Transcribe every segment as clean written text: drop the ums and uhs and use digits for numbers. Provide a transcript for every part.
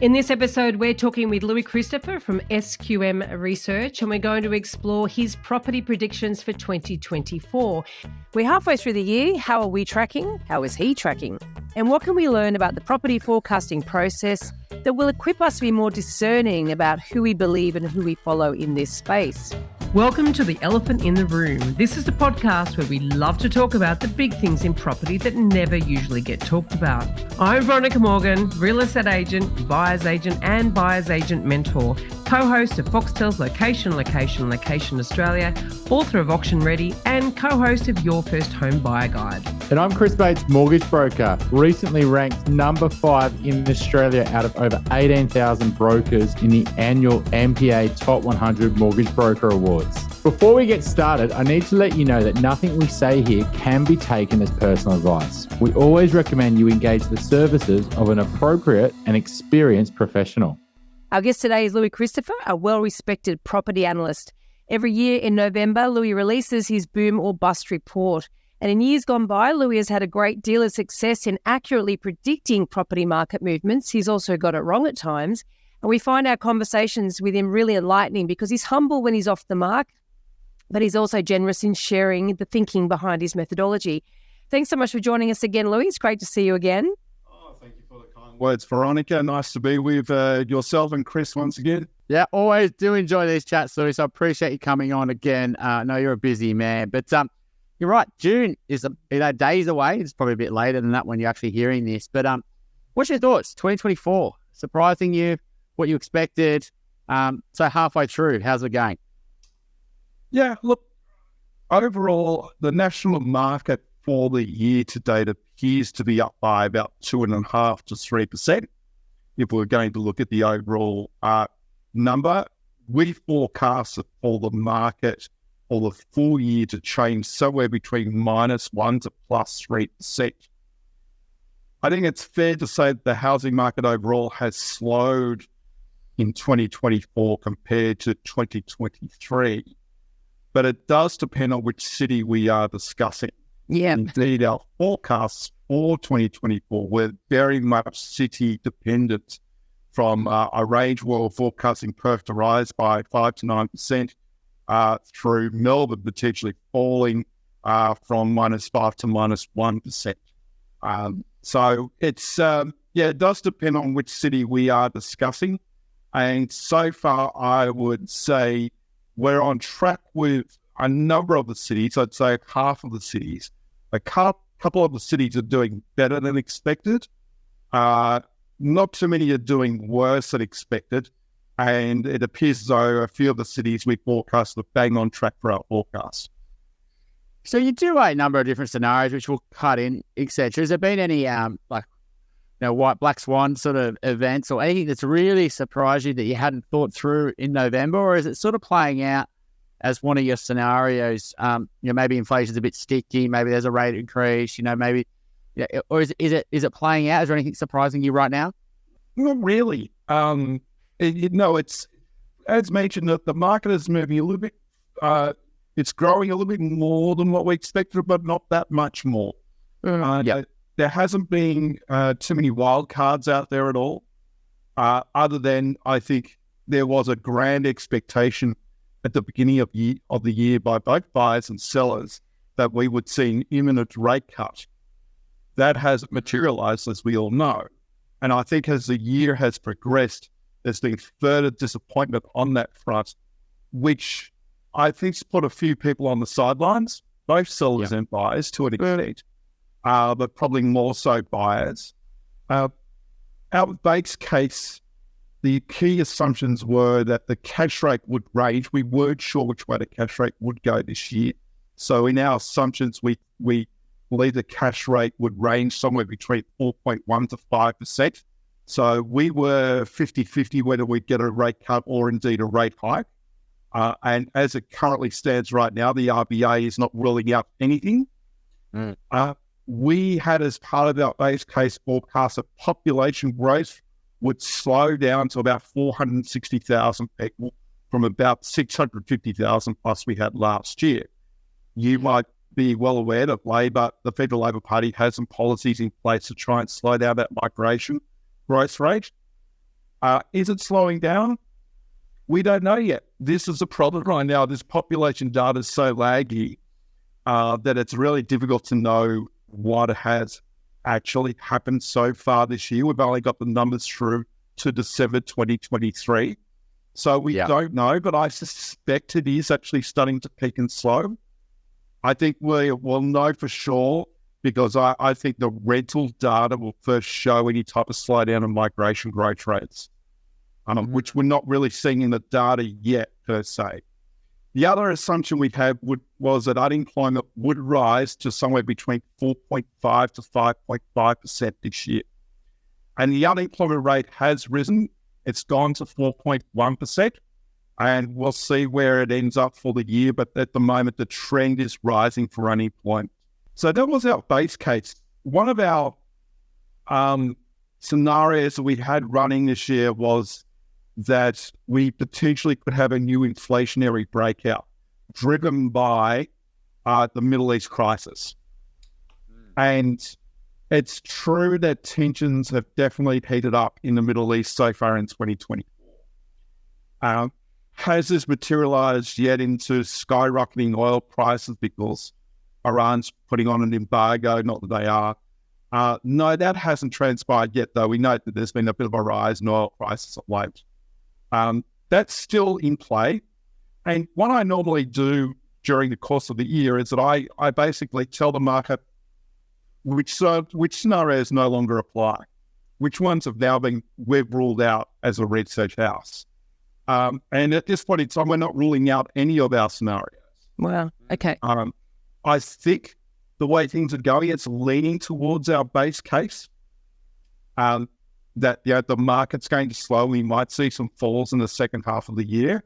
In this episode, we're talking with Louis Christopher from SQM Research, and we're going to explore his property predictions for 2024. We're halfway through the year. How are we tracking? How is he tracking? And what can we learn about the property forecasting process that will equip us to be more discerning about who we believe and who we follow in this space? Welcome to The Elephant in the Room. This is the podcast where we love to talk about the big things in property that never usually get talked about. I'm Veronica Morgan, real estate agent, buyer's agent and buyer's agent mentor, co-host of Foxtel's Location Australia, author of Auction Ready and co-host of Your First Home Buyer Guide. And I'm Chris Bates, mortgage broker, recently ranked number 5 in Australia out of over 18,000 brokers in the annual MPA Top 100 Mortgage Broker Awards. Before we get started, I need to let you know that nothing we say here can be taken as personal advice. We always recommend you engage the services of an appropriate and experienced professional. Our guest today is Louis Christopher, a well-respected property analyst. Every year in November, Louis releases his boom or bust report. And in years gone by, Louis has had a great deal of success in accurately predicting property market movements. He's also got it wrong at times. And we find our conversations with him really enlightening because he's humble when he's off the mark, but he's also generous in sharing the thinking behind his methodology. Thanks so much for joining us again, Louis. It's great to see you again. Thank you for the kind words, Veronica. Nice to be with yourself and Chris once again. Yeah, always do enjoy these chats, Louis. So I appreciate you coming on again. I know you're a busy man, but you're right. June is days away. It's probably a bit later than that when you're actually hearing this. But what's your thoughts? 2024 surprising you? What you expected? So halfway through, how's it going? Yeah, look, overall, the national market for the year to date appears to be up by about 2.5% to 3%. If we're going to look at the overall number, we forecast for the market for the full year to change somewhere between -1% to +3%. I think it's fair to say that the housing market overall has slowed in 2024 compared to 2023. But it does depend on which city we are discussing. Yeah. Indeed, our forecasts for 2024 were very much city dependent from a range where we're forecasting Perth to rise by 5 to 9%, through Melbourne potentially falling from -5 to -1%. So it's, it does depend on which city we are discussing. And so far, I would say we're on track with a number of the cities. I'd say half of the cities. A couple of the cities are doing better than expected. Not too many are doing worse than expected. And it appears as though a few of the cities we forecast are bang on track for our forecast. So you do a number of different scenarios which we'll cut in, etc. Has there been any white black swan sort of events or anything that's really surprised you that you hadn't thought through in November, or is it sort of playing out as one of your scenarios? Maybe inflation's a bit sticky, maybe there's a rate increase, maybe, or is it playing out? Is there anything surprising you right now? Not really. It's as mentioned that the market is moving a little bit. It's growing a little bit more than what we expected, but not that much more. There hasn't been too many wild cards out there at all, other than I think there was a grand expectation at the beginning of the year by both buyers and sellers that we would see an imminent rate cut. That hasn't materialised, as we all know. And I think as the year has progressed, there's been further disappointment on that front, which I think's put a few people on the sidelines, both sellers and buyers to an extent. But probably more so buyers. Our base case, the key assumptions were that the cash rate would range. We weren't sure which way the cash rate would go this year. So in our assumptions, we believe the cash rate would range somewhere between 4.1 to 5%. So we were 50-50 whether we'd get a rate cut or indeed a rate hike. And as it currently stands right now, the RBA is not ruling out anything. We had as part of our base case forecast that population growth would slow down to about 460,000 people from about 650,000 plus we had last year. You might be well aware that the Federal Labor Party has some policies in place to try and slow down that migration growth rate. Is it slowing down? We don't know yet. This is a problem right now. This population data is so laggy that it's really difficult to know what has actually happened so far this year. We've only got the numbers through to December 2023. So we don't know, but I suspect it is actually starting to peak and slow. I think we will know for sure because I think the rental data will first show any type of slowdown in migration growth rates, which we're not really seeing in the data yet per se. The other assumption we had was that unemployment would rise to somewhere between 4.5 to 5.5% this year. And the unemployment rate has risen. It's gone to 4.1%. And we'll see where it ends up for the year. But at the moment, the trend is rising for unemployment. So that was our base case. One of our scenarios that we had running this year was that we potentially could have a new inflationary breakout driven by the Middle East crisis. And it's true that tensions have definitely heated up in the Middle East so far in 2024. Has this materialized yet into skyrocketing oil prices because Iran's putting on an embargo? Not that they are. No, that hasn't transpired yet, though. We note that there's been a bit of a rise in oil prices of late. That's still in play. And what I normally do during the course of the year is that I basically tell the market which scenarios no longer apply, which ones have now we've ruled out as a research house. And at this point in time, we're not ruling out any of our scenarios. Wow. Okay. I think the way things are going, it's leaning towards our base case. That the market's going to slow. We might see some falls in the second half of the year.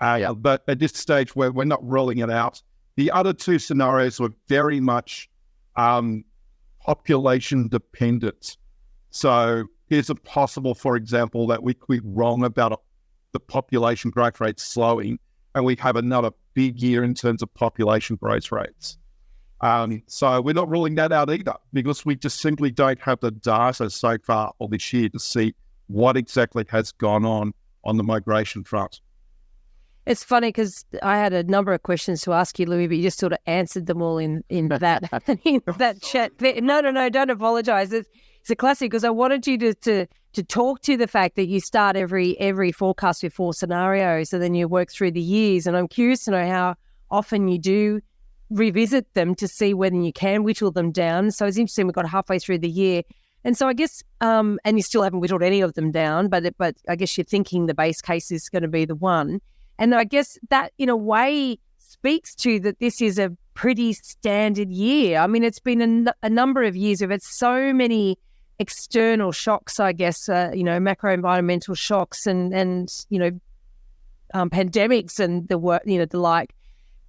But at this stage, we're not rolling it out. The other two scenarios were very much population dependent. So is it possible, for example, that we could be wrong about the population growth rate slowing and we have another big year in terms of population growth rates? So we're not ruling that out either because we just simply don't have the data so far for this year to see what exactly has gone on the migration front. It's funny because I had a number of questions to ask you, Louis, but you just sort of answered them all in that chat. No, don't apologise. It's a classic because I wanted you to talk to the fact that you start every forecast with 4 scenarios and then you work through the years. And I'm curious to know how often you do revisit them to see whether you can whittle them down. So it's interesting, we've got halfway through the year. And so I guess, and you still haven't whittled any of them down, but I guess you're thinking the base case is going to be the one. And I guess that in a way speaks to that this is a pretty standard year. I mean, it's been a number of years. We've had so many external shocks, I guess, macro environmental shocks and pandemics and the like.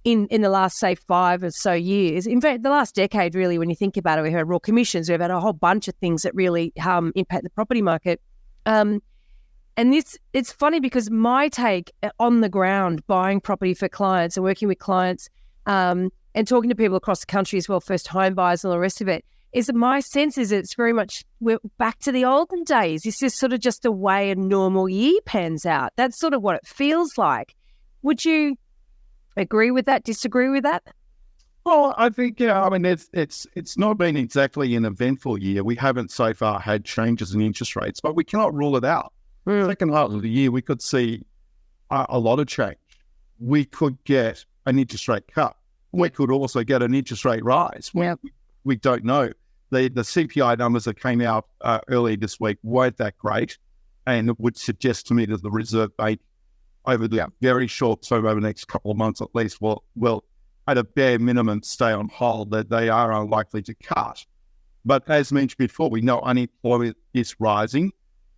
In the last, say, 5 or so years. In fact, the last decade, really, when you think about it, we've had royal commissions, we've had a whole bunch of things that really impact the property market. And it's funny because my take on the ground, buying property for clients and working with clients and talking to people across the country as well, first home buyers and all the rest of it, is that my sense is it's very much, we're back to the olden days. It's just sort of just the way a normal year pans out. That's sort of what it feels like. Would you agree with that? Disagree with that? Well, I think it's not been exactly an eventful year. We haven't so far had changes in interest rates, but we cannot rule it out. Second half of the year, we could see a lot of change. We could get an interest rate cut. We could also get an interest rate rise. We don't know. The CPI numbers that came out earlier this week weren't that great, and it would suggest to me that the Reserve Bank over the very short term, over the next couple of months at least, will at a bare minimum stay on hold, that they are unlikely to cut. But as mentioned before, we know unemployment is rising.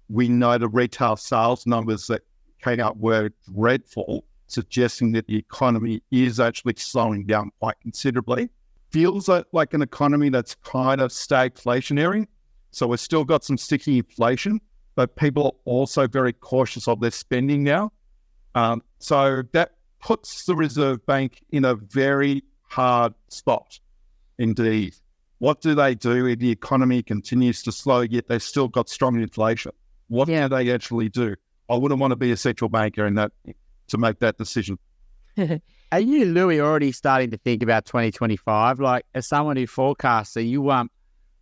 We know the retail sales numbers that came out were dreadful, suggesting that the economy is actually slowing down quite considerably. Feels like an economy that's kind of stagflationary. So we've still got some sticky inflation, but people are also very cautious of their spending now. So that puts the Reserve Bank in a very hard spot indeed. What do they do if the economy continues to slow, yet they've still got strong inflation? What do they actually do? I wouldn't want to be a central banker in that to make that decision. Are you, Louis, already starting to think about 2025? Like, as someone who forecasts, are you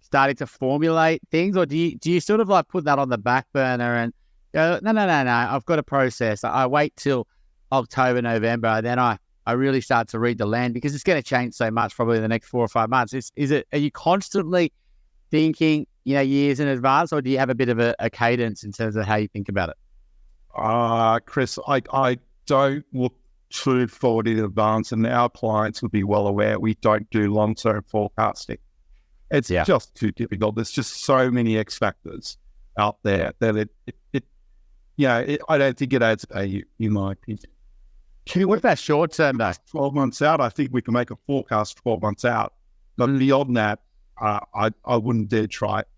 starting to formulate things, or do you sort of like put that on the back burner and go, no, I've got a process. I wait till October, November, and then I really start to read the land, because it's going to change so much probably in the next 4 or 5 months. Are you constantly thinking, years in advance, or do you have a bit of a cadence in terms of how you think about it? Chris, I don't look too forward in advance, and our clients would be well aware we don't do long-term forecasting. It's just too difficult. There's just so many X factors out there that I don't think it adds value, in my opinion. What's that short term though? 12 months out, I think we can make a forecast 12 months out. But beyond that, I wouldn't dare try it.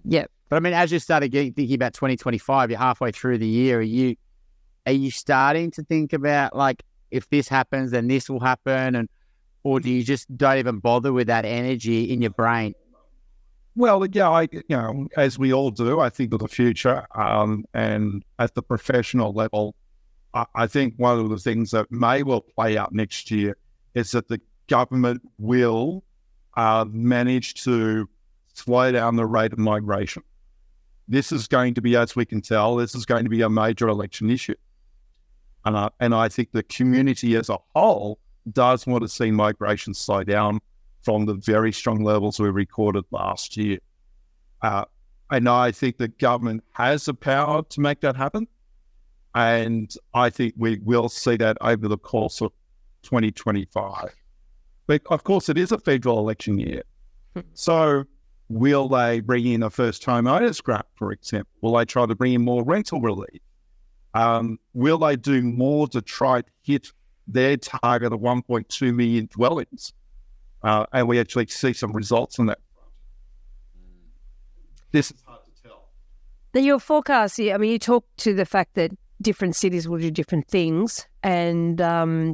Yeah. But I mean, as you started thinking about 2025, you're halfway through the year. Are you starting to think about, like, if this happens, then this will happen, or do you just don't even bother with that energy in your brain? Well, yeah, as we all do, I think of the future, and at the professional level, I think one of the things that may well play out next year is that the government will manage to slow down the rate of migration. This is going to be, as we can tell, this is going to be a major election issue. And I think the community as a whole does want to see migration slow down from the very strong levels we recorded last year. And I think the government has the power to make that happen. And I think we will see that over the course of 2025. But of course, it is a federal election year. So will they bring in a first home owners grant, for example? Will they try to bring in more rental relief? Will they do more to try to hit their target of 1.2 million dwellings? And we actually see some results on that front. This is hard to tell. Now, your forecast, you talk to the fact that different cities will do different things, and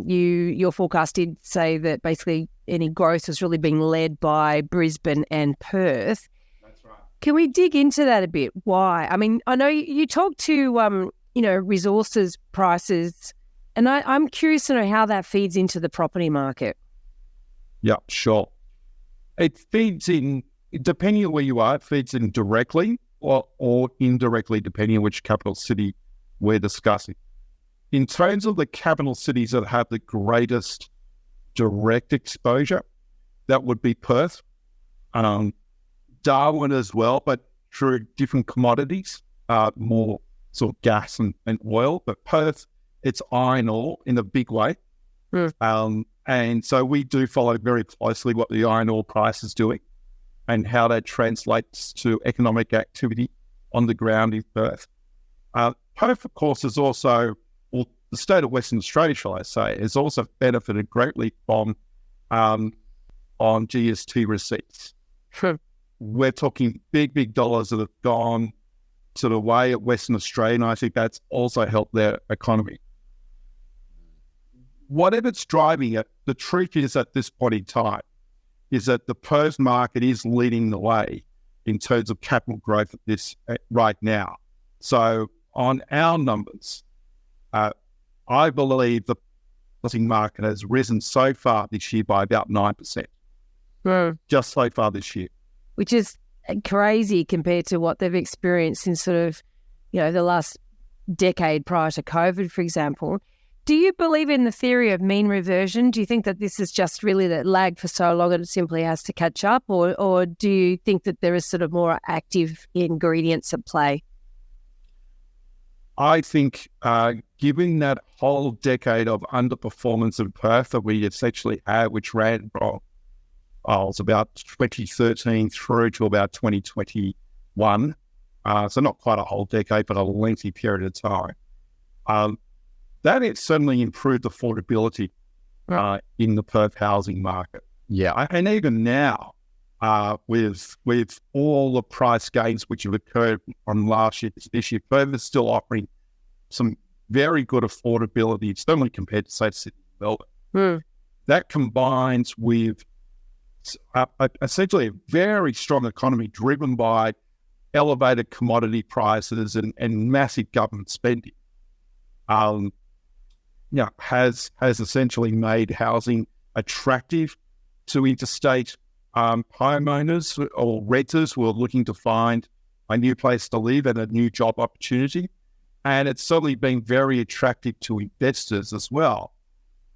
your forecast did say that basically any growth was really being led by Brisbane and Perth. That's right. Can we dig into that a bit? Why? I mean, I know you talk to resources prices, and I'm curious to know how that feeds into the property market. Yeah, sure. It feeds in, depending on where you are, it feeds in directly or indirectly, depending on which capital city we're discussing. In terms of the capital cities that have the greatest direct exposure, that would be Perth, Darwin as well, but through different commodities, more sort of gas and oil. But Perth, it's iron ore in a big way. And so we do follow very closely what the iron ore price is doing and how that translates to economic activity on the ground in Perth. Perth, of course, is also, well, the state of Western Australia, shall I say, has also benefited greatly from on GST receipts. Sure. We're talking big dollars that have gone to the way of Western Australia, and I think that's also helped their economy. Whatever's driving it, the truth is at this point in time is that the Perth market is leading the way in terms of capital growth at this right now. So on our numbers, I believe the housing market has risen so far this year by about 9%. Just so far this year. Which is crazy compared to what they've experienced in sort of, the last decade prior to COVID, for example. Do you believe in the theory of mean reversion? Do you think that this is just really that lagged for so long and it simply has to catch up? Or do you think that there is sort of more active ingredients at play? I think given that whole decade of underperformance in Perth that we essentially had, which ran from it's about 2013 through to about 2021, so not quite a whole decade, but a lengthy period of time, that has certainly improved affordability in the Perth housing market. Yeah. And even now, with all the price gains which have occurred from last year to this year, Perth is still offering some very good affordability, certainly compared to, say, Sydney and Melbourne. That combines with essentially a very strong economy driven by elevated commodity prices and massive government spending, has essentially made housing attractive to interstate homeowners or renters who are looking to find a new place to live and a new job opportunity. And it's certainly been very attractive to investors as well.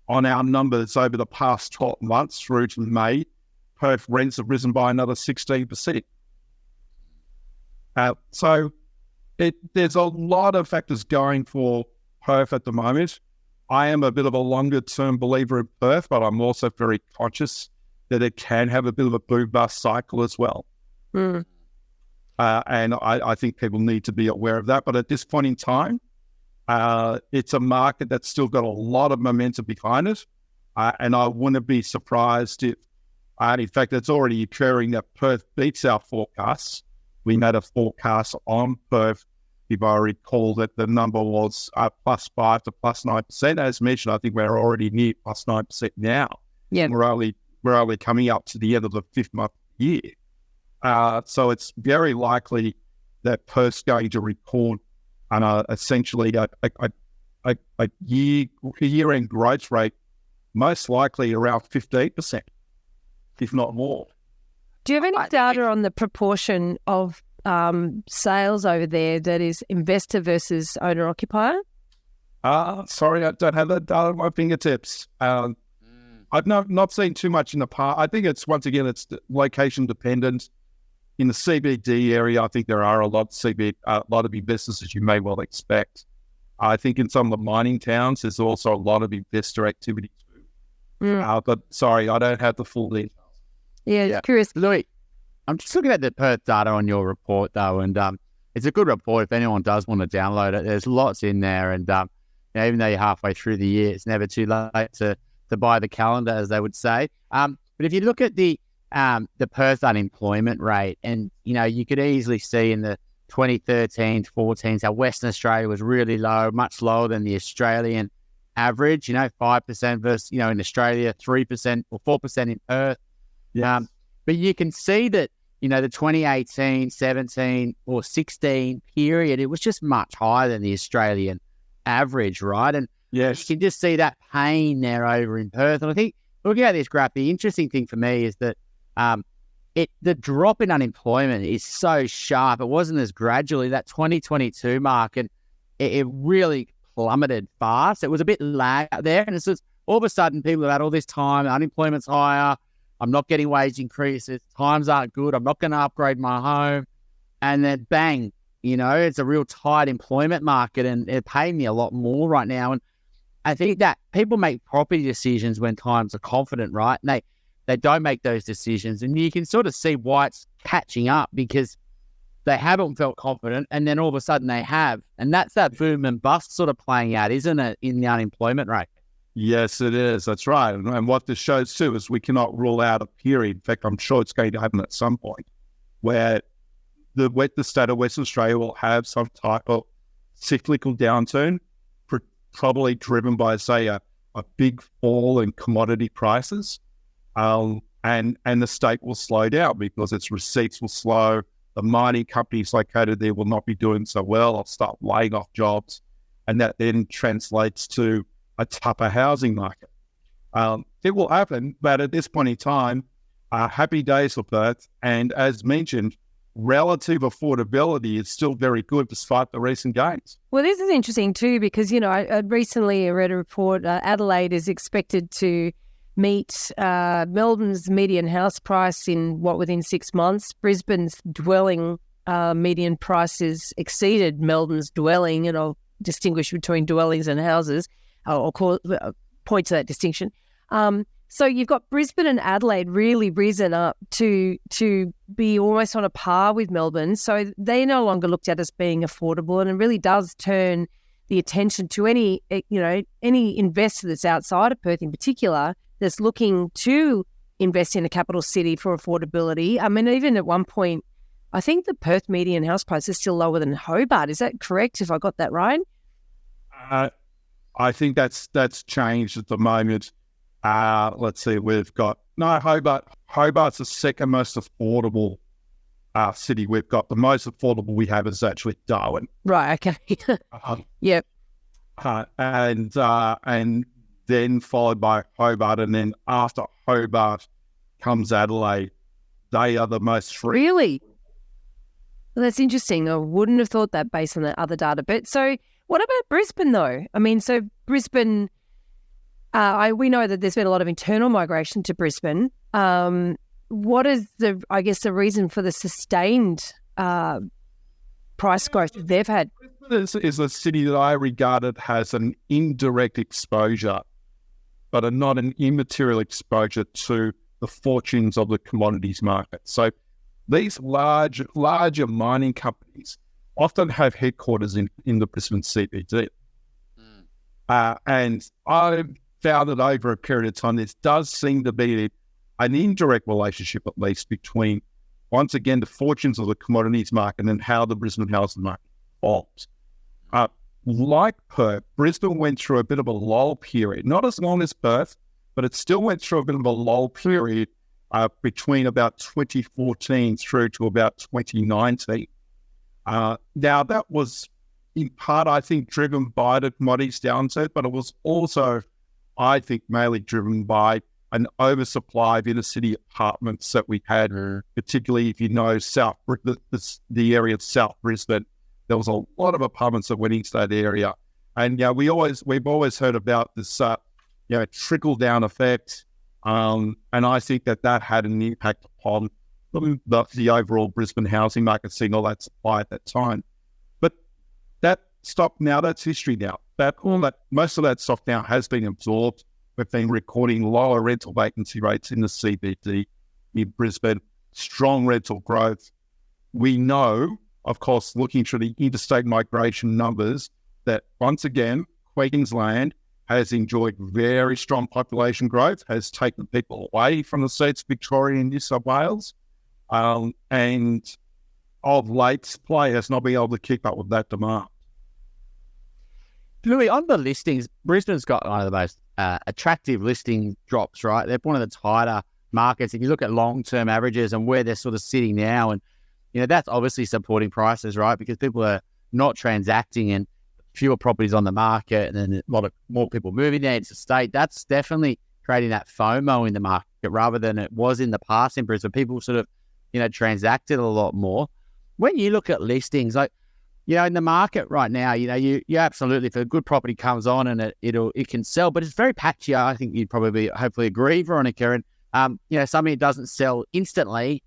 On our numbers over the past 12 months through to May, Perth rents have risen by another 16%. So there's a lot of factors going for Perth at the moment. I am a bit of a longer-term believer in Perth, but I'm also very conscious that it can have a bit of a boom-bust cycle as well. And I think people need to be aware of that. But at this point in time, it's a market that's still got a lot of momentum behind it. And I wouldn't be surprised if, in fact, it's already occurring that Perth beats our forecasts. We made a forecast on Perth, if I recall, that the number was +5 to +9%. As mentioned, I think we're already near +9% now. Yeah, we're only coming up to the end of the 5th month of the year. So it's very likely that Perth's going to record essentially a year-end growth rate, most likely around 15%, if not more. Do you have any data on the proportion of sales over there that is investor versus owner-occupier? Sorry, I don't have that data at my fingertips. I've not seen too much in the past. I think it's location dependent. In the CBD area, I think there are a lot of investors, as you may well expect. I think in some of the mining towns, there's also a lot of investor activity too. But sorry, I don't have the full details. Yeah, curious. Louis, I'm just looking at the Perth data on your report, though, and it's a good report if anyone does want to download it. There's lots in there, and even though you're halfway through the year, it's never too late to buy the calendar, as they would say. But if you look at the Perth unemployment rate, and you could easily see in the 2013, 14s how Western Australia was really low, much lower than the Australian average. 5% versus in Australia 3% or 4% in Perth. Yes. But you can see that the 2018, 17 or 16 period, it was just much higher than the Australian average, right? And yes, you can just see that pain there over in Perth. And I think looking at this graph, the interesting thing for me is that the drop in unemployment is so sharp. It wasn't as gradually, that 2022 mark, and it really plummeted fast. It was a bit lag out there, and it's just all of a sudden people have had all this time, unemployment's higher, I'm not getting wage increases, times aren't good, I'm not going to upgrade my home, and then bang, it's a real tight employment market, and they're paying me a lot more right now. And I think that people make property decisions when times are confident, right? And they don't make those decisions, and you can sort of see why it's catching up, because they haven't felt confident, and then all of a sudden they have, and that's that boom and bust sort of playing out, isn't it, in the unemployment rate? Yes, it is. That's right. And what this shows too is we cannot rule out a period. In fact, I'm sure it's going to happen at some point where the state of Western Australia will have some type of cyclical downturn, probably driven by, say, a big fall in commodity prices. And the state will slow down because its receipts will slow. The mining companies located there will not be doing so well. I'll start laying off jobs. And that then translates to a tougher housing market. It will happen, but at this point in time, happy days for Perth. And as mentioned, relative affordability is still very good despite the recent gains. Well, this is interesting too, because, I recently read a report, Adelaide is expected to meet Melbourne's median house price within 6 months. Brisbane's dwelling median prices exceeded Melbourne's dwelling, and I'll distinguish between dwellings and houses. I'll point to that distinction. So you've got Brisbane and Adelaide really risen up to be almost on a par with Melbourne. So they no longer looked at as being affordable, and it really does turn the attention to any investor that's outside of Perth in particular that's looking to invest in a capital city for affordability. I mean, even at one point, I think the Perth median house price is still lower than Hobart. Is that correct, if I got that right? I think that's changed at the moment. Let's see, we've got Hobart's the second most affordable city we've got. The most affordable we have is actually Darwin. Right. Okay. Yep. And then followed by Hobart, and then after Hobart comes Adelaide. They are the most free. Really? Well, that's interesting. I wouldn't have thought that based on the other data. But so what about Brisbane, though? I mean, so Brisbane, we know that there's been a lot of internal migration to Brisbane. What is the reason for the sustained price growth that they've had? Brisbane is a city that I regarded has an indirect exposure, but not an immaterial exposure to the fortunes of the commodities market. So these larger mining companies often have headquarters in the Brisbane CBD. And I found that over a period of time, there does seem to be an indirect relationship, at least, between, once again, the fortunes of the commodities market and how the Brisbane housing market evolves. Like Perth, Brisbane went through a bit of a lull period, not as long as Perth, but it still went through a bit of a lull period between about 2014 through to about 2019. Now, that was in part, I think, driven by the commodities downturn, but it was also, I think, mainly driven by an oversupply of inner-city apartments that we had, particularly if you know the area of South Brisbane. There was a lot of apartments that went into that area. And we've always heard about this trickle-down effect, and I think that had an impact upon the overall Brisbane housing market, seeing all that supply at that time. But that stopped now. That's history now. Most of that stock now has been absorbed. We've been recording lower rental vacancy rates in the CBD in Brisbane, strong rental growth. We know, of course, looking through the interstate migration numbers, that once again, Queensland has enjoyed very strong population growth, has taken people away from the states of Victoria and New South Wales, and of late, supply has not been able to keep up with that demand. Louis, on the listings, Brisbane's got one of the most attractive listing drops, right? They're one of the tighter markets. If you look at long-term averages and where they're sort of sitting now, and that's obviously supporting prices, right? Because people are not transacting and fewer properties on the market, and then a lot of more people moving there into the state. That's definitely creating that FOMO in the market rather than it was in the past in Brisbane. People sort of, transacted a lot more. When you look at listings, like, in the market right now, you absolutely, if a good property comes on and it can sell, but it's very patchy. I think you'd probably hopefully agree, Veronica. And, something that doesn't sell instantly,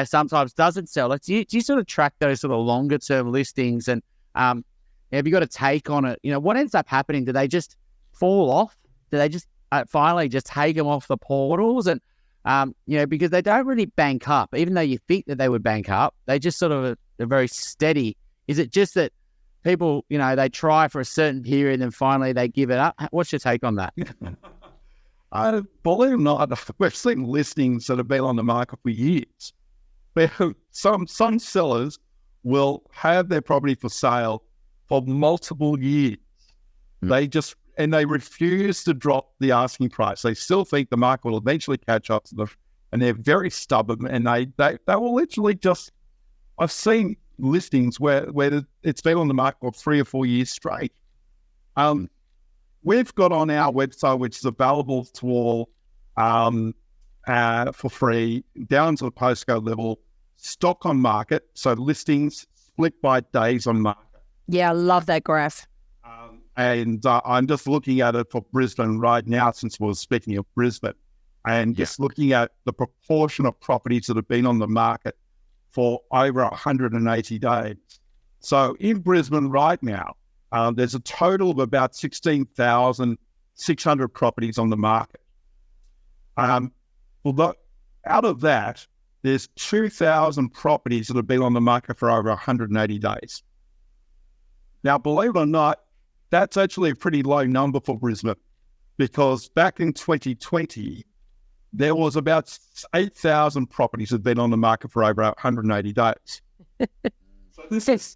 sometimes doesn't sell. Like, do you sort of track those sort of longer term listings, and have you got a take on it? What ends up happening? Do they just fall off? Do they just finally just take them off the portals? And, because they don't really bank up, even though you think that they would bank up, they just sort of are very steady. Is it just that people, they try for a certain period and finally they give it up? What's your take on that? Believe it or not, we've seen listings that have been on the market for years. Some sellers will have their property for sale for multiple years. They refuse to drop the asking price. They still think the market will eventually catch up to them, and they're very stubborn, and they will literally just... I've seen listings where it's been on the market for 3 or 4 years straight. We've got on our website, which is available to all for free, down to the postcode level, stock on market, so listings split by days on market. Yeah, I love that graph. And I'm just looking at it for Brisbane right now, since we're speaking of Brisbane, and just looking at the proportion of properties that have been on the market for over 180 days. So in Brisbane right now, there's a total of about 16,600 properties on the market. Out of that, there's 2,000 properties that have been on the market for over 180 days. Now, believe it or not, that's actually a pretty low number for Brisbane, because back in 2020, there was about 8,000 properties that had been on the market for over 180 days. So this is...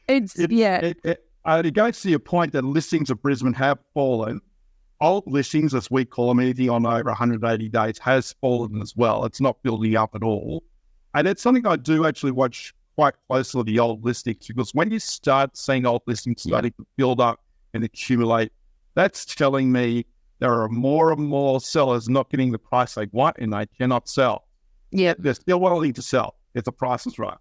It goes to your point that listings of Brisbane have fallen. Old listings, as we call them, anything on over 180 days, has fallen as well. It's not building up at all. And it's something I do actually watch quite closely, the old listings, because when you start seeing old listings starting to build up and accumulate, that's telling me there are more and more sellers not getting the price they want and they cannot sell. Yeah. They're still willing to sell if the price is right.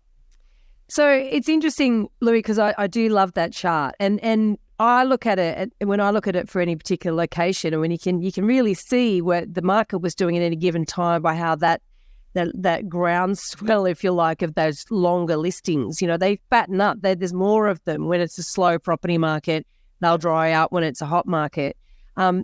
So it's interesting, Louis, because I do love that chart, and I look at it, and when I look at it for any particular location, and when you can really see where the market was doing at any given time by how that groundswell, if you like, of those longer listings, they fatten up. There's more of them when it's a slow property market. They'll dry out when it's a hot market.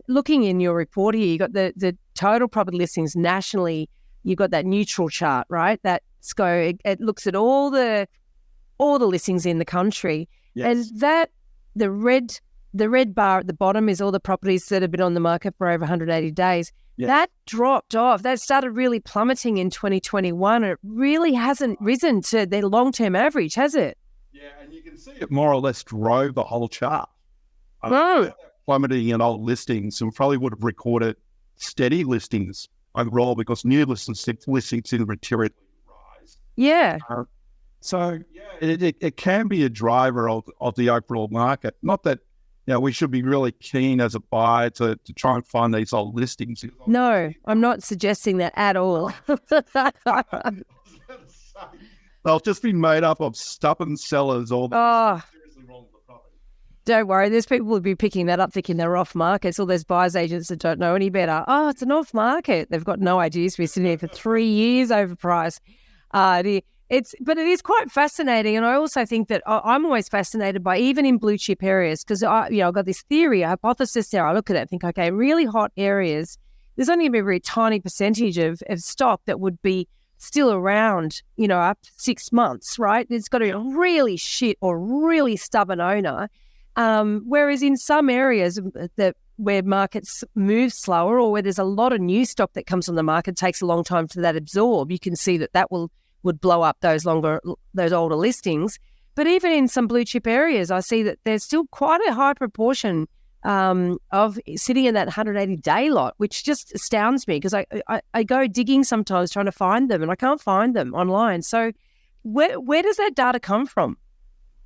Looking in your report here, you got the total property listings nationally. You've got that neutral chart, right? It looks at all the listings in the country. Yes. And that the red bar at the bottom is all the properties that have been on the market for over 180 days. Yes. That dropped off. That started really plummeting in 2021. And it really hasn't risen to their long-term average, has it? Yeah, and you can see it more or less drove the whole chart. Oh. Plummeting in old listings, and probably would have recorded steady listings overall because new listings didn't materially rise. Yeah. So it can be a driver of the overall market. Not that we should be really keen as a buyer to try and find these old listings. No, I'm not suggesting that at all. They'll just be made up of stubborn sellers or seriously wrong with the property. Don't worry, there's people who'll be picking that up thinking they're off market. It's all those buyers agents that don't know any better. Oh, it's an off market. They've got no idea. It's been sitting here for 3 years overpriced. But it is quite fascinating, and I also think that I'm always fascinated by even in blue chip areas because I've got this theory, a hypothesis there. I look at it and think, okay, really hot areas, there's only a very tiny percentage of stock that would be still around, up to 6 months, right? It's got to be a really shit or really stubborn owner. Whereas in some areas where markets move slower or where there's a lot of new stock that comes on the market, takes a long time for that to absorb, you can see that would blow up those older listings. But even in some blue chip areas, I see that there's still quite a high proportion of sitting in that 180-day lot, which just astounds me because I go digging sometimes trying to find them and I can't find them online. So where does that data come from?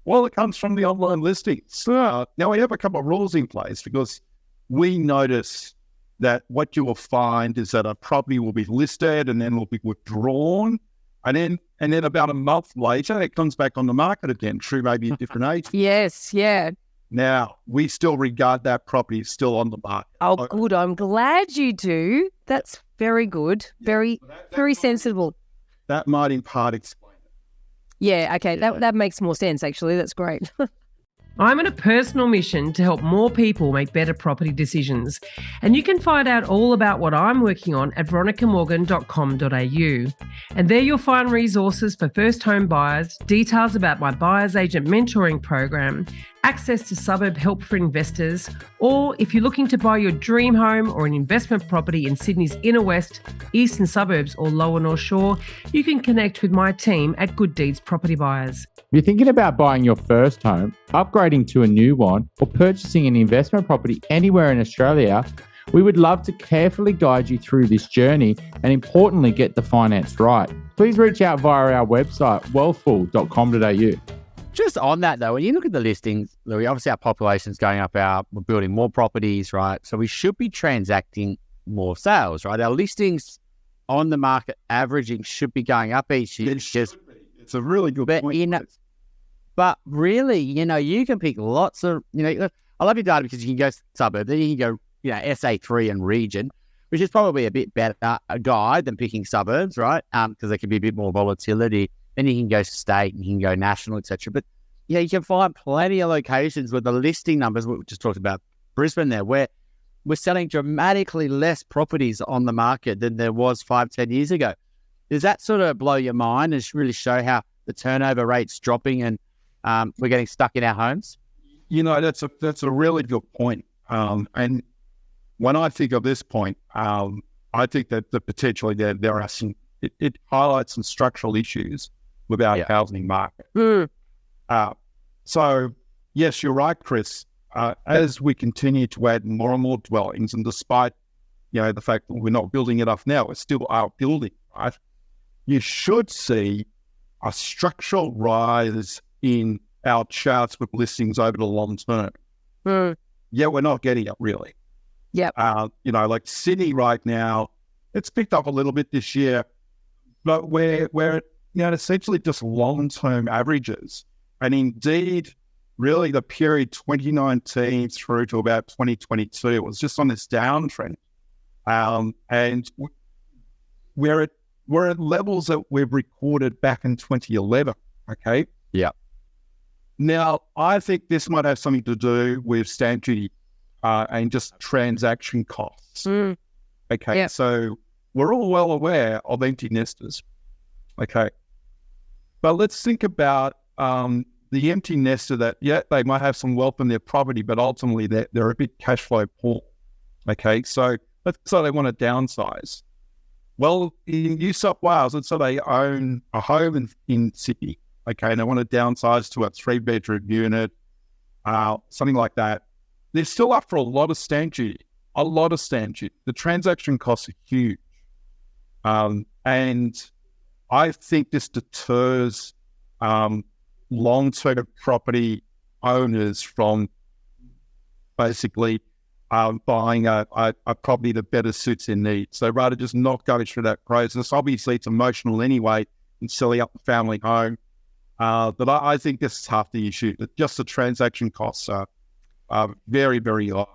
Well, it comes from the online listings. Now, we have a couple of rules in place because we notice that what you will find is that a property will be listed and then will be withdrawn. And then about a month later, it comes back on the market again through maybe a different agent. Yes, yeah. Now, we still regard that property as still on the market. Oh, good. I'm glad you do. That's very good. Very sensible. That might in part explain it. Yeah, okay. Yeah. That makes more sense, actually. That's great. I'm on a personal mission to help more people make better property decisions. And you can find out all about what I'm working on at veronicamorgan.com.au. And there you'll find resources for first home buyers, details about my buyer's agent mentoring program, access to suburb help for investors, or if you're looking to buy your dream home or an investment property in Sydney's inner west, eastern suburbs or lower North Shore, you can connect with my team at Good Deeds Property Buyers. If you're thinking about buying your first home, upgrading to a new one, or purchasing an investment property anywhere in Australia, we would love to carefully guide you through this journey and importantly get the finance right. Please reach out via our website, wealthful.com.au. Just on that though, when you look at the listings, Louis, obviously our population's going up, we're building more properties, right? So we should be transacting more sales, right? Our listings on the market averaging should be going up each year. It's a really good point. But really, you can pick lots of, I love your data because you can go suburb, then you can go, SA3 and region, which is probably a bit better a guide than picking suburbs, right? Because there can be a bit more volatility. Then you can go state, you can go national, etc. But you can find plenty of locations where the listing numbers, we just talked about Brisbane there, where we're selling dramatically less properties on the market than there was 5-10 years ago. Does that sort of blow your mind and really show how the turnover rate's dropping and we're getting stuck in our homes? That's a really good point. And when I think of this point, I think that potentially there are some, it highlights some structural issues with our housing market. So, yes, you're right, Chris. As we continue to add more and more dwellings, and despite, the fact that we're not building enough now, we still are building, right? you should see a structural rise in our charts with listings over the long term. Yeah, we're not getting it really. Yep. Like Sydney right now, it's picked up a little bit this year, but we're essentially just long-term averages. And indeed, really the period 2019 through to about 2022 was just on this downtrend. And we're at levels that we've recorded back in 2011, okay? Yeah. Now, I think this might have something to do with stamp duty and just transaction costs. Okay, Yeah. So we're all well aware of empty nesters. Okay, but let's think about the empty nester that, they might have some wealth in their property, but ultimately they're a bit cash flow poor. Okay, so let's say they want to downsize. Well, in New South Wales, let's say they own a home in Sydney. Okay, and they want to downsize to a 3-bedroom unit, something like that. They're still up for a lot of stamp duty. The transaction costs are huge. And I think this deters long-term property owners from basically buying a property that better suits their needs. So rather just not going through that process. Obviously, it's emotional anyway in selling up the family home. But I think this is half the issue, that just the transaction costs are very, very high.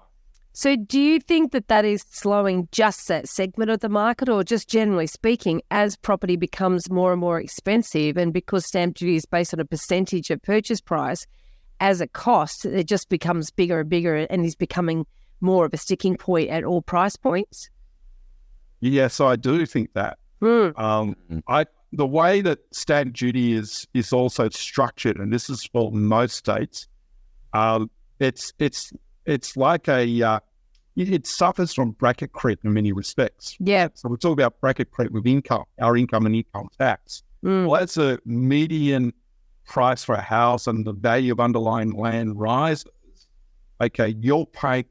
So do you think that is slowing just that segment of the market, or just generally speaking, as property becomes more and more expensive, and because stamp duty is based on a percentage of purchase price as a cost, it just becomes bigger and bigger and is becoming more of a sticking point at all price points? Yes, I do think that. The way that stamp duty is also structured, and this is for most states, it's like it suffers from bracket creep in many respects. Yeah. So we talk about bracket creep with our income and income tax. Well, that's a median price for a house, and the value of underlying land rises. Okay, you're paying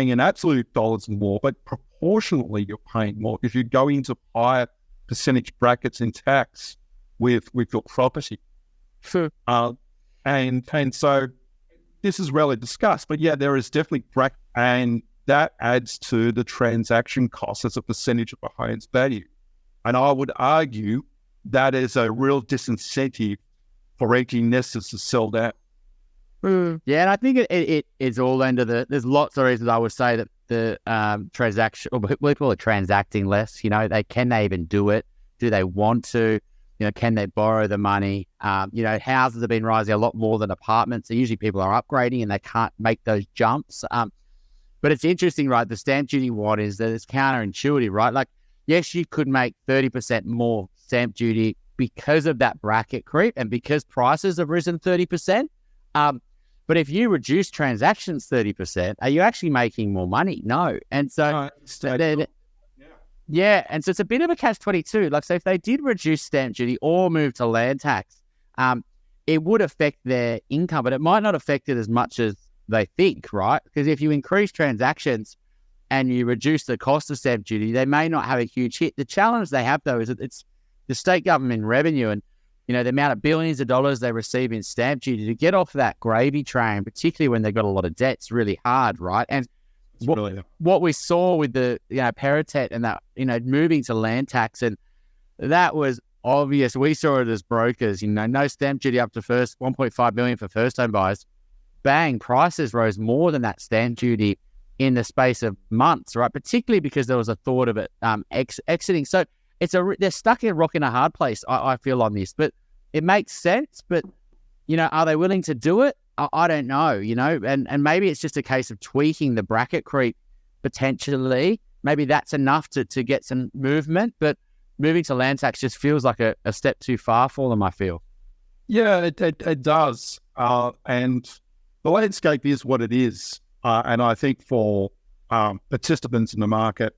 in absolute dollars more, but proportionally you're paying more because you go into higher percentage brackets in tax with your property. Sure. And so this is rarely discussed, but there is definitely bracket, and that adds to the transaction cost as a percentage of a home's value. And I would argue that is a real disincentive for empty nesters to sell that. Yeah, and I think it is all under there's lots of reasons I would say that the transaction, or we call it transacting less, can they even do it? Do they want to? Can they borrow the money? Houses have been rising a lot more than apartments. So usually people are upgrading and they can't make those jumps. But it's interesting, right? The stamp duty one is that it's counterintuitive, right? Like, yes, you could make 30% more stamp duty because of that bracket creep and because prices have risen 30%. But if you reduce transactions 30%, are you actually making more money? No. And so, and so it's a bit of a catch-22. Like, so if they did reduce stamp duty or move to land tax, it would affect their income, but it might not affect it as much as they think, right? Because if you increase transactions and you reduce the cost of stamp duty, they may not have a huge hit. The challenge they have, though, is that it's the state government revenue and the amount of billions of dollars they receive in stamp duty to get off that gravy train, particularly when they've got a lot of debt, is really hard, right? And what we saw with the Peritet and that moving to land tax, and that was obvious. We saw it as brokers, no stamp duty up to first 1.5 million for first home buyers. Bang, prices rose more than that stamp duty in the space of months, right? Particularly because there was a thought of it exiting. So they're stuck in a rock in a hard place, I feel, on this. But it makes sense. But, are they willing to do it? I don't know, and maybe it's just a case of tweaking the bracket creep potentially. Maybe that's enough to get some movement. But moving to land tax just feels like a step too far for them, I feel. Yeah, it does. And the landscape is what it is. And I think for participants in the market,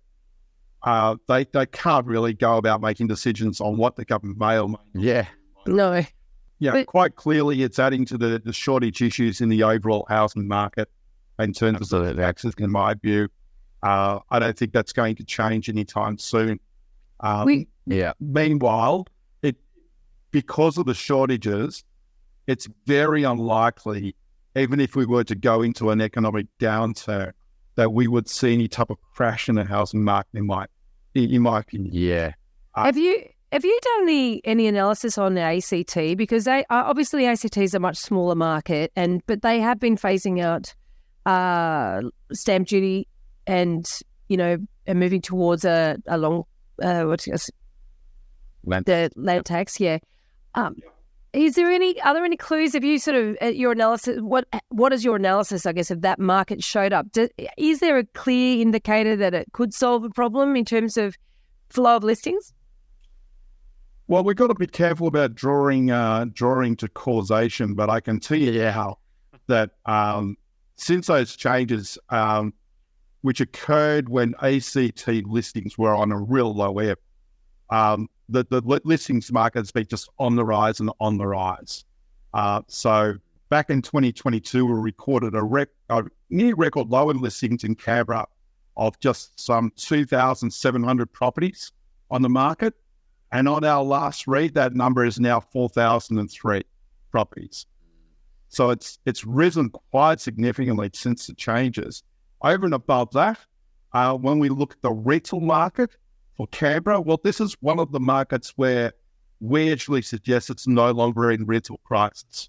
they can't really go about making decisions on what the government may or may not. Yeah. No. Yeah, but quite clearly it's adding to the shortage issues in the overall housing market in terms of taxes, in my view. I don't think that's going to change anytime soon. Yeah. Meanwhile, because of the shortages, it's very unlikely, even if we were to go into an economic downturn, that we would see any type of crash in the housing market, in my opinion. Yeah. Have you done any analysis on the ACT? Because they obviously ACT is a much smaller market, but they have been phasing out stamp duty and moving towards a long land tax. Yeah. Are there any clues? Have you sort of your analysis? What is your analysis, I guess, of that market showed up? Is there a clear indicator that it could solve a problem in terms of flow of listings? Well, we've got to be careful about drawing to causation, but I can tell you now that since those changes, which occurred when ACT listings were on a real low ebb, the listings market has been just on the rise and on the rise. So back in 2022, we recorded a near record low in listings in Canberra of just some 2,700 properties on the market. And on our last read, that number is now 4,003 properties. So it's risen quite significantly since the changes. Over and above that, when we look at the rental market for Canberra, well, this is one of the markets where we actually suggest it's no longer in rental crisis.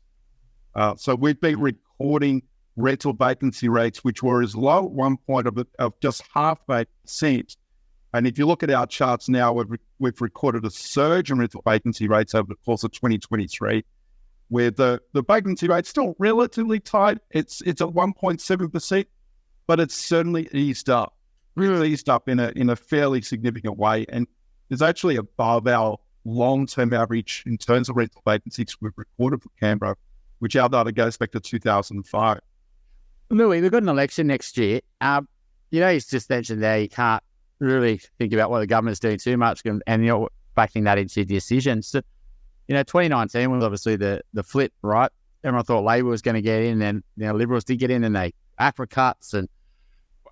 So we've been recording rental vacancy rates, which were as low at one point of just 0.5%. And if you look at our charts now, we've recorded a surge in rental vacancy rates over the course of 2023, where the vacancy rate's still relatively tight. It's at 1.7%, but it's certainly eased up. Really eased up in a fairly significant way, and is actually above our long-term average in terms of rental vacancies we've recorded for Canberra, which our data goes back to 2005. Louis, we've got an election next year. You just mentioned there you can't really think about what the government's doing too much, and you're backing that into decisions. So, 2019 was obviously the flip, right? Everyone thought Labor was going to get in, and Liberals did get in, and they APRA cuts and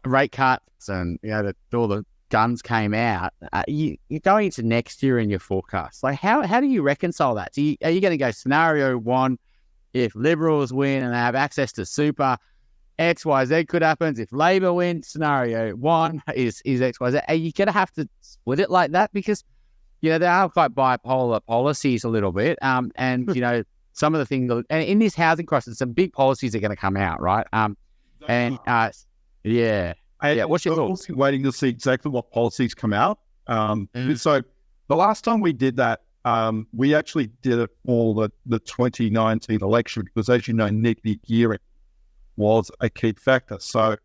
rate cuts, and all the guns came out. You're going into next year in your forecast. Like, how do you reconcile that? Are you going to go scenario one? If Liberals win and they have access to super, X, Y, Z could happen. If Labor wins, scenario one is X, Y, Z. Are you going to have to split it like that? Because, they are quite bipolar policies a little bit. And, some of the things, and in this housing crisis, some big policies are going to come out, right? What's your thoughts? Waiting to see exactly what policies come out. So the last time we did that, we actually did it for the 2019 election because, as you know, negative gearing was a key factor. So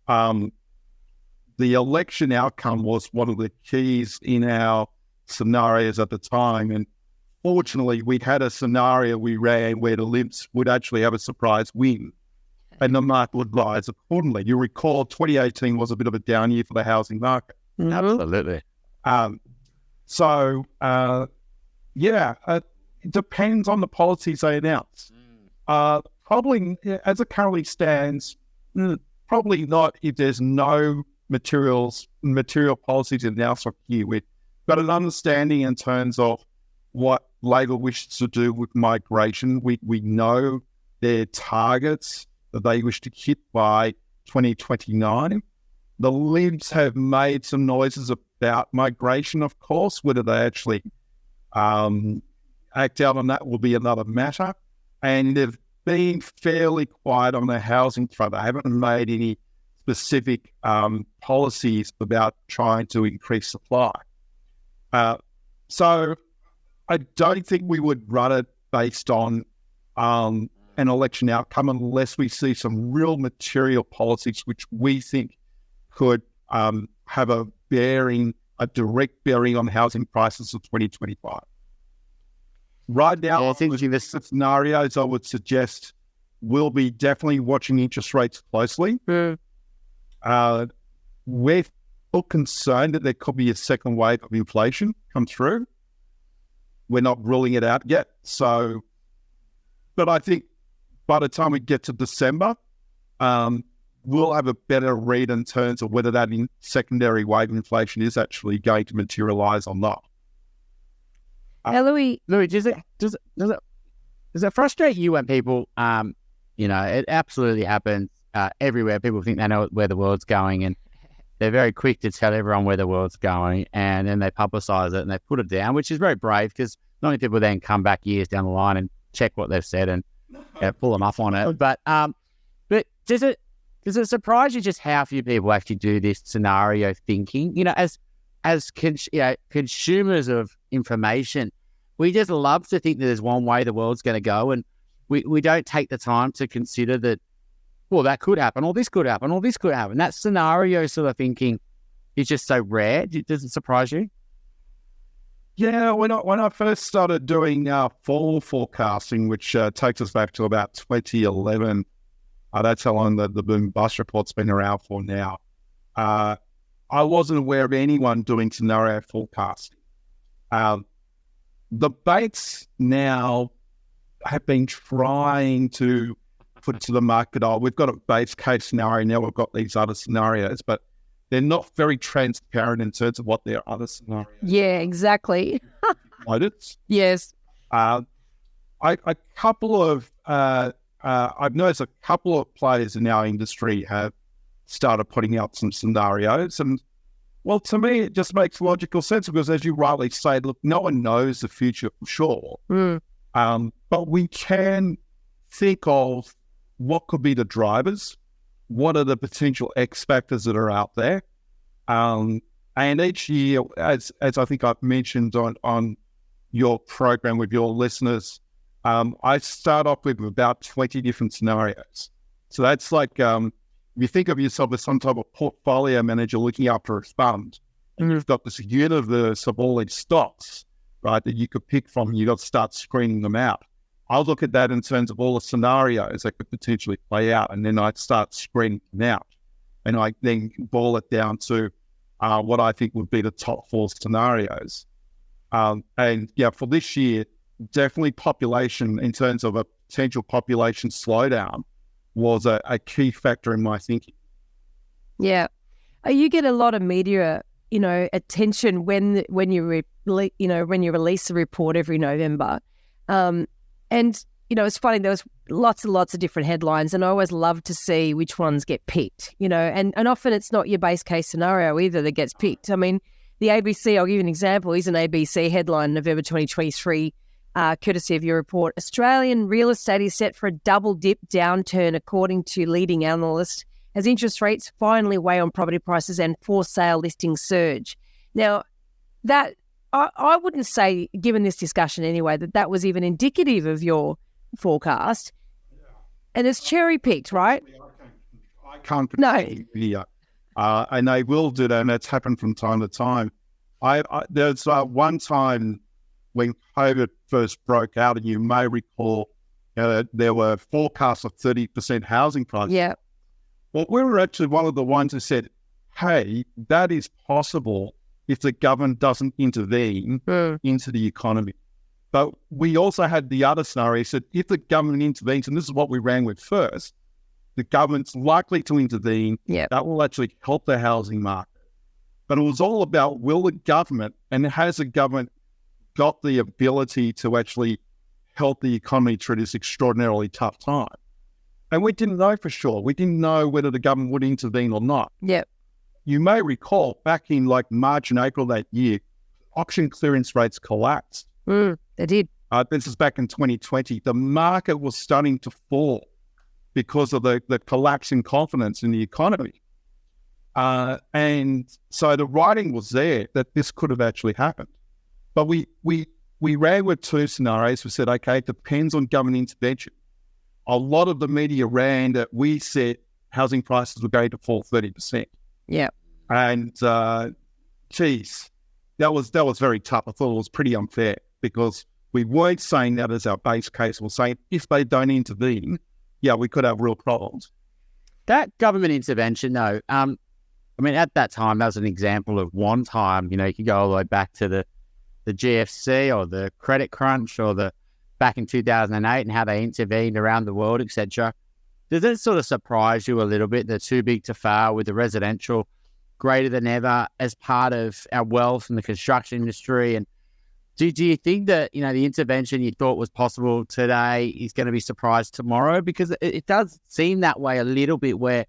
the election outcome was one of the keys in our scenarios at the time. And fortunately, we had a scenario we ran where the Libs would actually have a surprise win and the market would rise accordingly. You recall 2018 was a bit of a down year for the housing market. Absolutely. It depends on the policies they announce. Probably, as it currently stands, probably not if there's no material policies announced here. We've got an understanding in terms of what Labor wishes to do with migration. We know their targets that they wish to hit by 2029. The Libs have made some noises about migration, of course. Whether they actually act out on that will be another matter. And they've been fairly quiet on the housing front. They haven't made any specific policies about trying to increase supply. So I don't think we would run it based on an election outcome unless we see some real material policies which we think could have a direct bearing on housing prices of 2025. Right now, I think in this scenarios, I would suggest we'll be definitely watching interest rates closely. We're still concerned that there could be a second wave of inflation come through. We're not ruling it out yet. But I think by the time we get to December, we'll have a better read in terms of whether that secondary wave of inflation is actually going to materialise or not. Now, Louis, does it frustrate you when people, it absolutely happens everywhere. People think they know where the world's going, and they're very quick to tell everyone where the world's going, and then they publicise it and they put it down, which is very brave because not many people then come back years down the line and check what they've said and pull them up on it. But does it surprise you just how few people actually do this scenario thinking? As consumers of information, we just love to think that there's one way the world's going to go, and we don't take the time to consider that, well, that could happen, or this could happen, or this could happen. That scenario sort of thinking is just so rare. Does it surprise you? Yeah, when I first started doing fall forecasting, which takes us back to about 2011, that's how long the boom bust report's been around for now. I wasn't aware of anyone doing scenario forecasting. The banks now have been trying to put to the market, we've got a base case scenario, now we've got these other scenarios, but they're not very transparent in terms of what their other scenarios yeah, exactly. Yes. I've noticed a couple of players in our industry have started putting out some scenarios, and well, to me, it just makes logical sense because, as you rightly say, look, no one knows the future for sure, but we can think of what could be the drivers, what are the potential X factors that are out there, and each year, as I think I've mentioned on your program with your listeners, I start off with about 20 different scenarios. So that's like if you think of yourself as some type of portfolio manager looking after a fund, and you've got this universe of all these stocks, right, that you could pick from, and you've got to start screening them out. I'll look at that in terms of all the scenarios that could potentially play out, and then I'd start screening them out. And I then boil it down to what I think would be the top 4 scenarios. And yeah, for this year, definitely population, in terms of a potential population slowdown, was a key factor in my thinking. Yeah. You get a lot of media, attention when you release a report every November. And, it's funny, there was lots and lots of different headlines, and I always love to see which ones get picked, and often it's not your base case scenario either that gets picked. I mean, the ABC, I'll give you an example, is an ABC headline, November 2023, courtesy of your report. Australian real estate is set for a double-dip downturn, according to leading analysts, as interest rates finally weigh on property prices and for-sale listings surge. Now, that I wouldn't say, given this discussion anyway, that was even indicative of your forecast. And it's cherry-picked, right? I can't here. And they will do that, and that's happened from time to time. There's one time when COVID first broke out, and you may recall there were forecasts of 30% housing prices. Yeah. Well, we were actually one of the ones who said, hey, that is possible if the government doesn't intervene into the economy. But we also had the other scenario that if the government intervenes, and this is what we ran with first, the government's likely to intervene. Yep. That will actually help the housing market. But it was all about, will the government, and has the government got the ability to actually help the economy through this extraordinarily tough time? And we didn't know for sure. We didn't know whether the government would intervene or not. Yep. You may recall back in like March and April that year, auction clearance rates collapsed. They did. This is back in 2020. The market was starting to fall because of the collapse in confidence in the economy. And so the writing was there that this could have actually happened. But we ran with 2 scenarios. We said, okay, it depends on government intervention. A lot of the media ran that we said housing prices were going to fall 30%. Yeah. And geez, that was very tough. I thought it was pretty unfair because we weren't saying that as our base case. We're saying if they don't intervene, yeah, we could have real problems. That government intervention, though, I mean, at that time, that was an example of one time, you could go all the way back to the GFC or the credit crunch or back in 2008 and how they intervened around the world, etc. Does it sort of surprise you a little bit, the too big to fail with the residential greater than ever as part of our wealth and the construction industry? And Do you think that, the intervention you thought was possible today is going to be surprised tomorrow? Because it does seem that way a little bit where,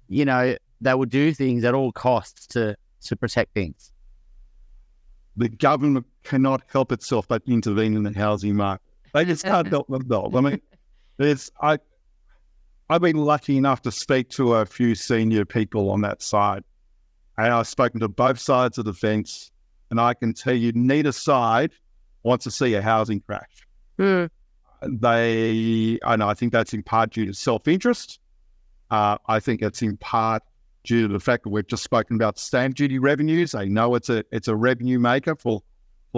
they will do things at all costs to protect things. The government cannot help itself but intervene in the housing market. They just can't help themselves. I mean, I've been lucky enough to speak to a few senior people on that side. And I've spoken to both sides of the fence. And I can tell you, neither side wants to see a housing crash. And I think that's in part due to self-interest. I think it's in part due to the fact that we've just spoken about stamp duty revenues. They know it's a revenue maker for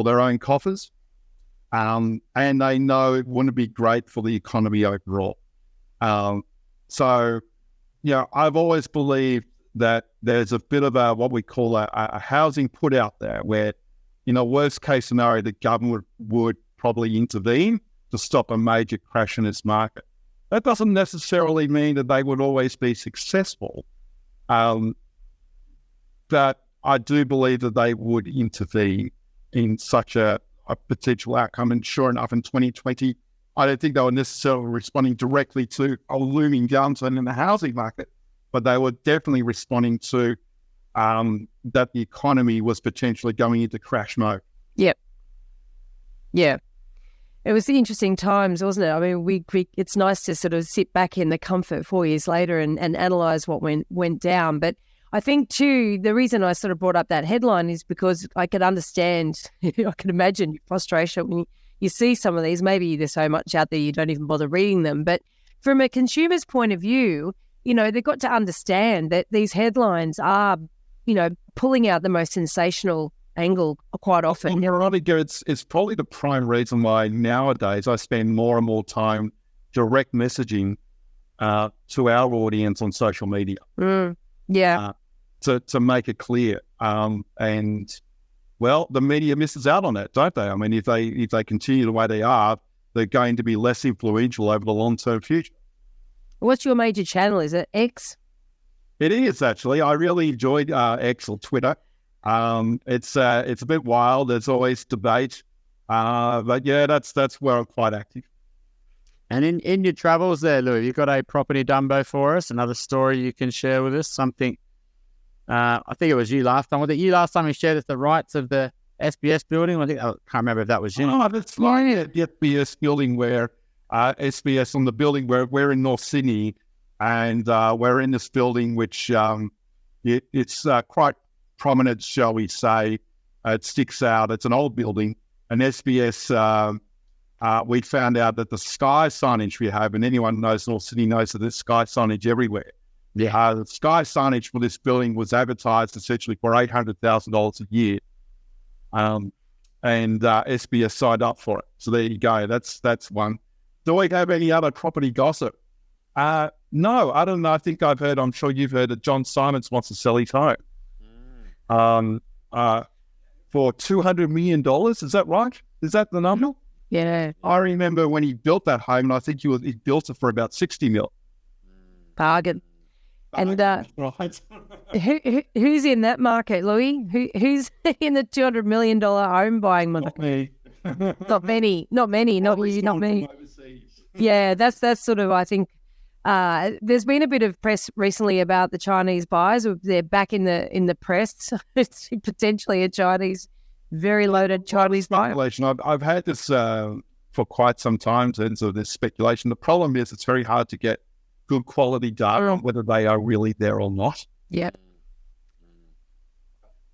their own coffers. And they know it wouldn't be great for the economy overall. So, I've always believed that there's a bit of what we call a housing put out there where, worst case scenario, the government would probably intervene to stop a major crash in this market. That doesn't necessarily mean that they would always be successful. But I do believe that they would intervene in such a potential outcome. And sure enough, in 2020, I don't think they were necessarily responding directly to a looming downturn in the housing market, but they were definitely responding to that the economy was potentially going into crash mode. Yep. Yeah. It was the interesting times, wasn't it? I mean, it's nice to sort of sit back in the comfort 4 years later and analyse what went down. But I think too, the reason I sort of brought up that headline is because I could understand, I can imagine your frustration when you see some of these. Maybe there's so much out there you don't even bother reading them. But from a consumer's point of view, they've got to understand that these headlines are, pulling out the most sensational angle quite often. Veronica, it's probably the prime reason why nowadays I spend more and more time direct messaging to our audience on social media. Yeah. To make it clear. And well, the media misses out on that, don't they? I mean, if they continue the way they are, they're going to be less influential over the long-term future. What's your major channel? Is it X? It is, actually. I really enjoyed X or Twitter. It's a bit wild. There's always debate. But yeah, that's where I'm quite active. And in your travels there, Lou, you've got a property dumbo for us, another story you can share with us, something, I think it was you last time. Was it you last time you shared us the rights of the SBS building? I can't remember if that was you. Oh, that's right. The SBS building where SBS on the building where we're in North Sydney, and we're in this building which it's quite prominent, shall we say. It sticks out. It's an old building. And SBS, we found out that the sky signage we have, and anyone who knows North Sydney knows that there's sky signage everywhere. Yeah. The sky signage for this building was advertised essentially for $800,000 a year. And SBS signed up for it. So there you go. That's one. Do we have any other property gossip? No, I don't know. I'm sure you've heard that John Simons wants to sell his home. For $200 million. Is that right? Is that the number? Yeah. I remember when he built that home, and I think he built it for about 60 mil. Bargain. And right. who's in that market, Louis? Who's in the $200 million home buying market? Not me. Not many. Not you, not me. Yeah, that's sort of, I think, there's been a bit of press recently about the Chinese buyers. They're back in the press. It's potentially a very loaded Chinese buyer. I've had this for quite some time in terms of this speculation. The problem is it's very hard to get good quality data on whether they are really there or not. Yeah.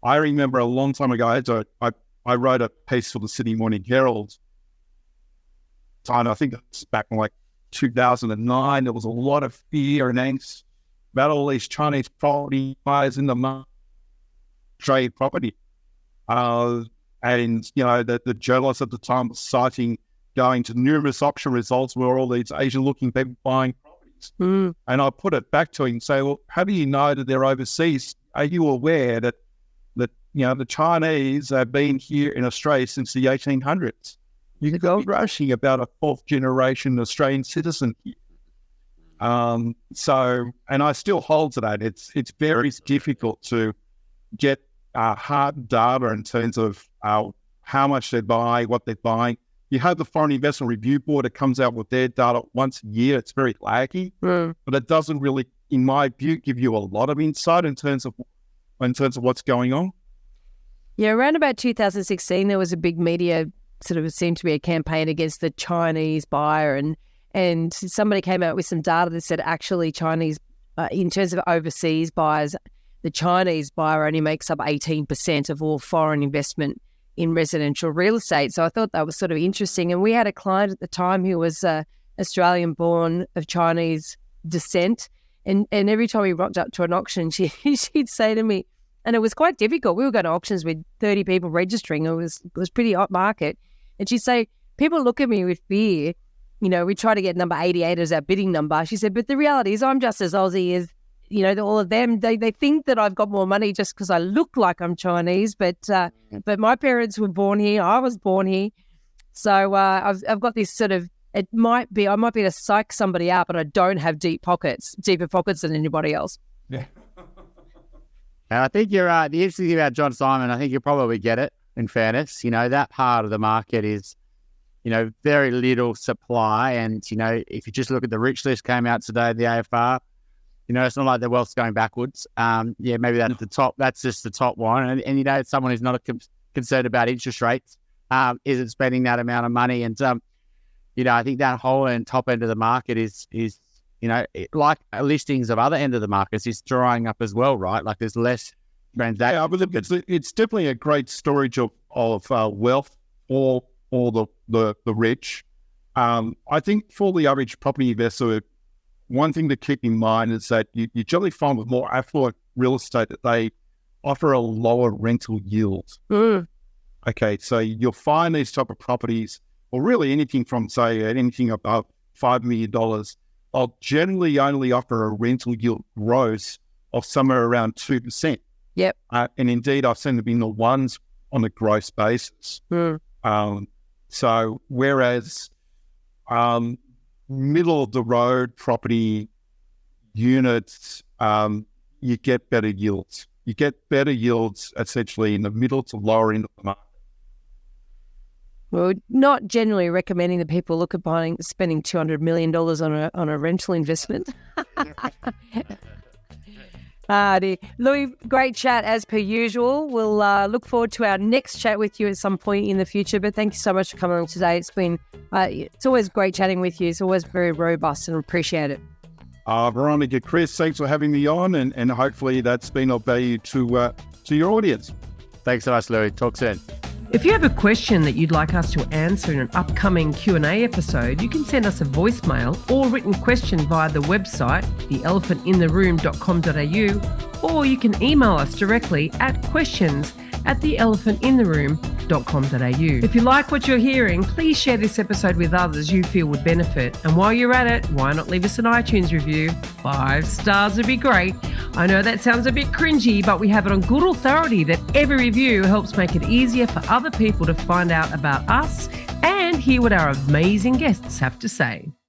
I remember a long time ago, I wrote a piece for the Sydney Morning Herald. And I think it's back in like 2009. There was a lot of fear and angst about all these Chinese property buyers in the market, trade property. And, the journalists at the time were citing going to numerous auction results where all these Asian-looking people buying properties. And I put it back to him and say, well, how do you know that they're overseas? Are you aware that the Chinese have been here in Australia since the 1800s? You could go rushing about a fourth-generation Australian citizen here. And I still hold to that. It's very difficult to get hard data in terms of how much they buy, what they're buying. You have the Foreign Investment Review Board that comes out with their data once a year. It's very laggy, but it doesn't really, in my view, give you a lot of insight in terms of what's going on. Yeah, around about 2016, there was a big media seemed to be a campaign against the Chinese buyer, and somebody came out with some data that said actually Chinese, in terms of overseas buyers, the Chinese buyer only makes up 18% of all foreign investment in residential real estate. So I thought that was sort of interesting. And we had a client at the time who was Australian born of Chinese descent. And every time we rocked up to an auction, she'd say to me, and it was quite difficult. We were going to auctions with 30 people registering. It was pretty hot market. And she'd say, people look at me with fear. You know, we try to get number 88 as our bidding number. She said, but the reality is I'm just as Aussie as, you know, all of them. They think that I've got more money just because I look like I'm Chinese. But my parents were born here. I was born here. So I've got this sort of, I might be able to psych somebody out, but I don't have deeper pockets than anybody else. Yeah. And I think you're the interesting thing about John Simon, I think you'll probably get it, in fairness. You know, that part of the market is, you know, very little supply. And, you know, if you just look at the rich list came out today, the AFR, you know, it's not like the wealth's going backwards. Yeah, maybe that's the top. That's just the top one. And you know, someone who's not concerned about interest rates isn't spending that amount of money. And, you know, I think that whole and top end of the market is you know, like listings of other end of the markets is drying up as well, right? Like there's less transactions. Yeah, I believe it's definitely a great storage of wealth for the rich. I think for the average property investor, one thing to keep in mind is that you generally find with more affluent real estate that they offer a lower rental yield. Okay, so you'll find these type of properties, or really anything from, say, anything above $5 million, I'll generally only offer a rental yield gross of somewhere around 2%. Yep. And indeed, I've seen them in the ones on a gross basis. So whereas middle of the road property units, you get better yields. You get better yields essentially in the middle to lower end of the market. We're not generally recommending that people look at spending $200 million on a rental investment. Dear. Louis, great chat as per usual. We'll look forward to our next chat with you at some point in the future. But thank you so much for coming along today. It's always great chatting with you. It's always very robust and appreciate it. Veronica, Chris, thanks for having me on, and hopefully that's been of value to your audience. Thanks so much, Louis. Talk soon. If you have a question that you'd like us to answer in an upcoming Q&A episode, you can send us a voicemail or written question via the website, theelephantintheroom.com.au, or you can email us directly at questions@theelephantintheroom.com.au. If you like what you're hearing, please share this episode with others you feel would benefit. And while you're at it, why not leave us an iTunes review? 5 stars would be great. I know that sounds a bit cringy, but we have it on good authority that every review helps make it easier for other people to find out about us and hear what our amazing guests have to say.